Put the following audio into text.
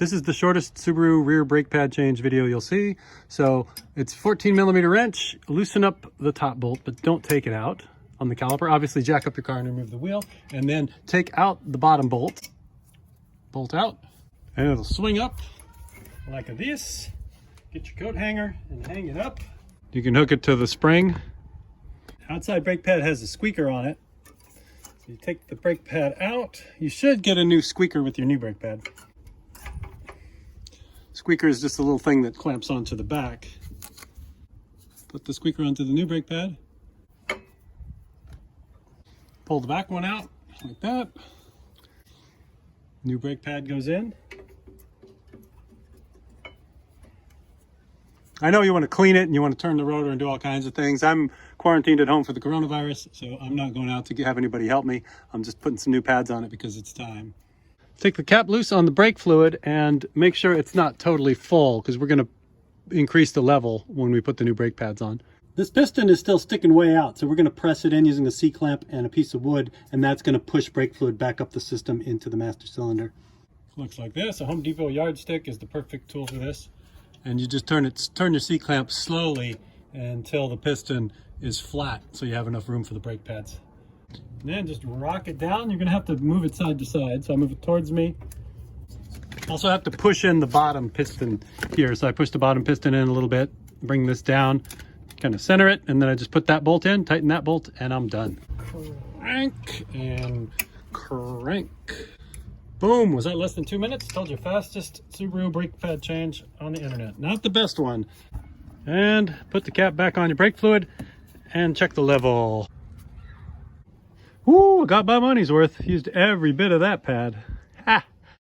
This is the shortest Subaru rear brake pad change video you'll see. So it's 14mm wrench. Loosen up the top bolt, but don't take it out on the caliper. Obviously jack up your car and remove the wheel, and then take out the bottom bolt. Bolt out, and it'll swing up like this. Get your coat hanger and hang it up. You can hook it to the spring. Outside brake pad has a squeaker on it. So you take the brake pad out. You should get a new squeaker with your new brake pad. Squeaker is just a little thing that clamps onto the back. Put the squeaker onto the new brake pad. Pull the back one out like that. New brake pad goes in. I know you want to clean it and you want to turn the rotor and do all kinds of things. I'm quarantined at home for the coronavirus, so I'm not going out to have anybody help me. I'm just putting some new pads on it because it's time. Take the cap loose on the brake fluid and make sure it's not totally full, because we're going to increase the level when we put the new brake pads on. This piston is still sticking way out, so we're going to press it in using a C-clamp and a piece of wood, and that's going to push brake fluid back up the system into the master cylinder. Looks like this. A Home Depot yardstick is the perfect tool for this. And you just turn your C-clamp slowly until the piston is flat, so you have enough room for the brake pads. And then just rock it down. You're gonna have to move it side to side, so I move it towards me. Also have to push in the bottom piston here, so I push the bottom piston in a little bit, bring this down, kind of center it, and then I just put that bolt in, tighten that bolt, and I'm done. Crank and crank. Boom, was that less than 2 minutes? Told you, fastest Subaru brake pad change on the internet. Not the best one. And put the cap back on your brake fluid and check the level. Woo, got my money's worth. Used every bit of that pad. Ha!